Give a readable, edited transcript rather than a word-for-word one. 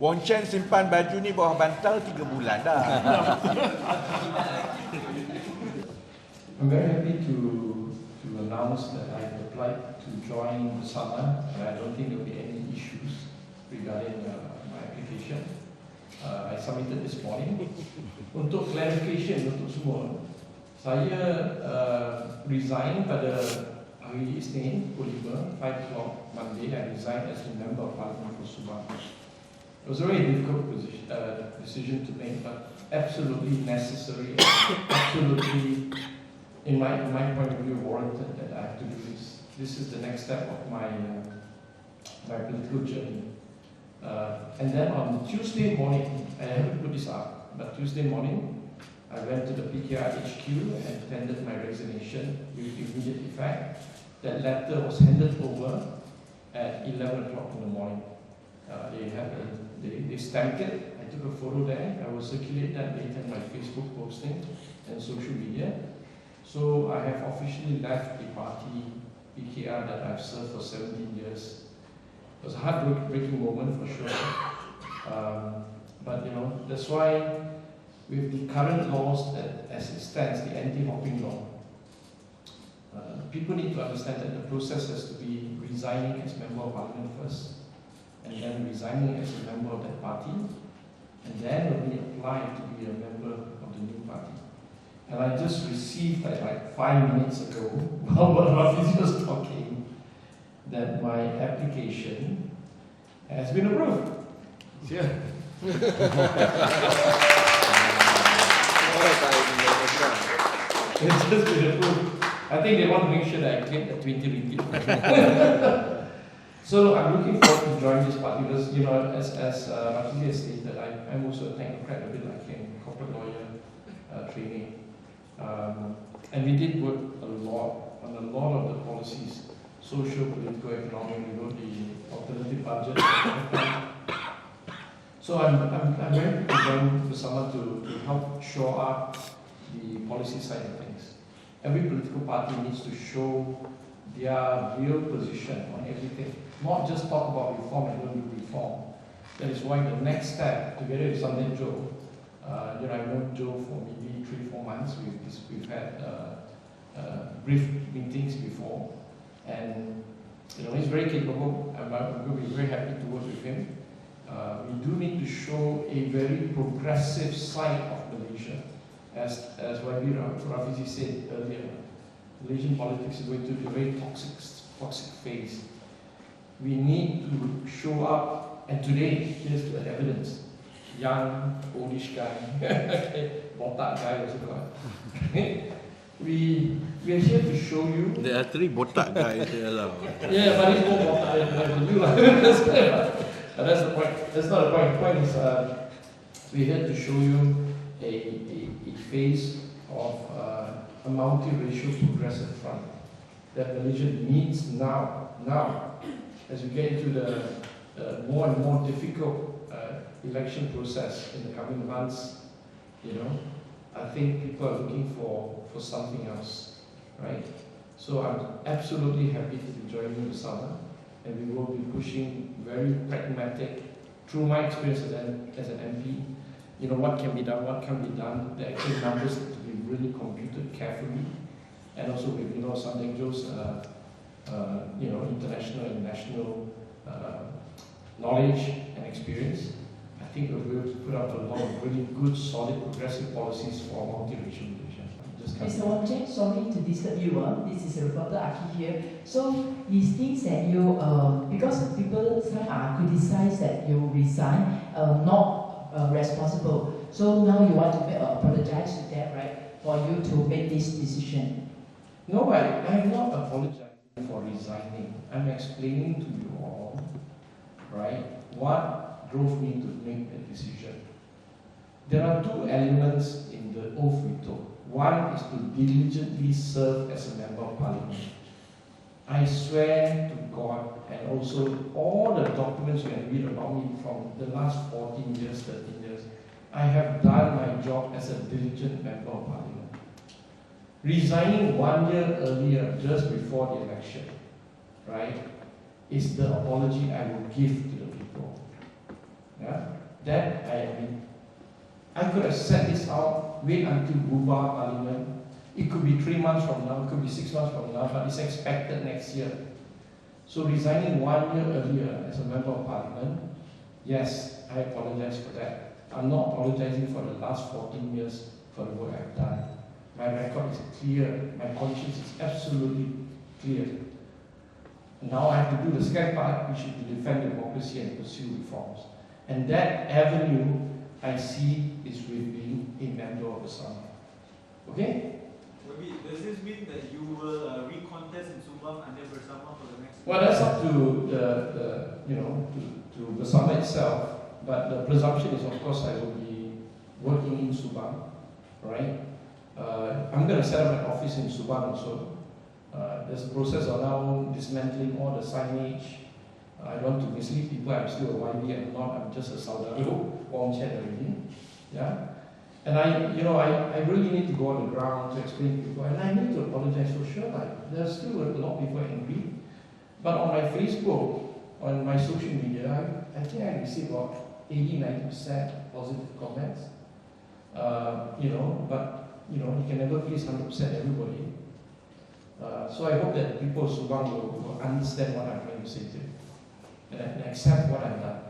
Wong Chen simpan baju ni bawah bantal 3 bulan dah. I'm very happy to announce that I've applied to join Bersama, and I don't think there will be any issues regarding my application. I submitted this morning. Untuk clarification untuk semua, saya resign pada hari Isnin, pukul 5, 5 o'clock Monday. I resigned as a member of Parliament for Subang. It was a very difficult decision to make, but absolutely necessary, absolutely, in my point of view, warranted that I have to do this. This is the next step of my political journey. And then on Tuesday morning, I haven't put this up, but Tuesday morning, I went to the PKR HQ and tendered my resignation with immediate effect. That letter was handed over at 11 o'clock in the morning. They stamped it. I took a photo there. I will circulate that later in my Facebook posting and social media. So I have officially left the party PKR that I've served for 17 years. It was a heartbreaking moment for sure. But you know, that's why with the current laws as it stands, the anti-hopping law, people need to understand that the process has to be resigning as member of parliament first, and then resigning as a member of that party, and then will be applied to be a member of the new party. And I just received like 5 minutes ago, while Rafizi was talking, that my application has been approved. Yeah. It's just been approved. I think they want to make sure that I get the 20 ringgit. So I'm looking forward to join this party because, you know, as Rafizi has stated, I'm also a technocrat, a bit like a corporate lawyer training. And we did work a lot on a lot of the policies, social, political, economic, we wrote the alternative budget. So I'm very happy to Bersama to help shore up the policy side of things. Every political party needs to show their real position on everything, not just talk about reform and don't do reform. That is why the next step, together with Sunday Joe, you know, I've known Joe for maybe 3-4 months. We've had brief meetings before, and you know, he's very capable. I'm going to be very happy to work with him. We do need to show a very progressive side of Malaysia. As Rafizi said earlier, Malaysian politics is going through a very toxic phase. We need to show up, and today, here's the evidence. Young, oldish guy, botak guy also. We are here to show you. There are 3 botak guys here. Yeah, but he's more botak than you. That's the point. That's not the point. The point is we're here to show you a phase of a multiracial progressive front that Malaysia needs now. Now, as we get into the more and more difficult election process in the coming months, you know, I think people are looking for something else, right? So I'm absolutely happy to be joining Bersama, and we will be pushing very pragmatic, through my experience as an MP, you know, what can be done, what can be done, the actual numbers have to be really computed carefully, and also with, you know, Sunday Joe's, you know, international and national knowledge and experience. I think we'll be able to put out a lot of really good, solid, progressive policies for multiracial Malaysia. Mr. Wong Chen, sorry to disturb you. This is reporter Aki here. So, these things that you, because people some criticize that you resign, not responsible. So now you want to apologize to them, right, for you to make this decision? No, I'm not apologizing for resigning. I'm explaining to you all, right, what drove me to make the decision. There are 2 elements in the oath we took. One is to diligently serve as a member of parliament. I swear to God, and also all the documents you can read about me from the last 14 years, 13 years, I have done my job as a diligent member of parliament. Resigning 1 year earlier, just before the election, right, is the apology I will give to the people. Yeah? Then I could have set this out, wait until Buba Parliament. It could be 3 months from now, it could be 6 months from now, but it's expected next year. So resigning 1 year earlier as a member of Parliament, yes, I apologize for that. I'm not apologizing for the last 14 years for the work I've done. My record is clear, my conscience is absolutely clear. Now I have to do the second part, which is to defend democracy and pursue reforms. And that avenue I see is with being a member of Bersama. Okay? Does this mean that you will recontest in Subang under Bersama for the next? Well, that's up to to Bersama itself. But the presumption is, of course, I will be working in Subang, right? I'm going to set up an office in Subang also. There's a process of now dismantling all the signage. I don't want to mislead people. I'm still a YB. I'm not. I'm just a Saudara, Wong Chen already. Yeah. And I really need to go on the ground to explain to people, and I need to apologize for sure. There's still a lot of people angry. But on my Facebook, on my social media, I think I received about 80-90% positive comments. But you can never please 100% everybody. So I hope that people of Subang will understand what I'm trying to say to you and accept what I've done.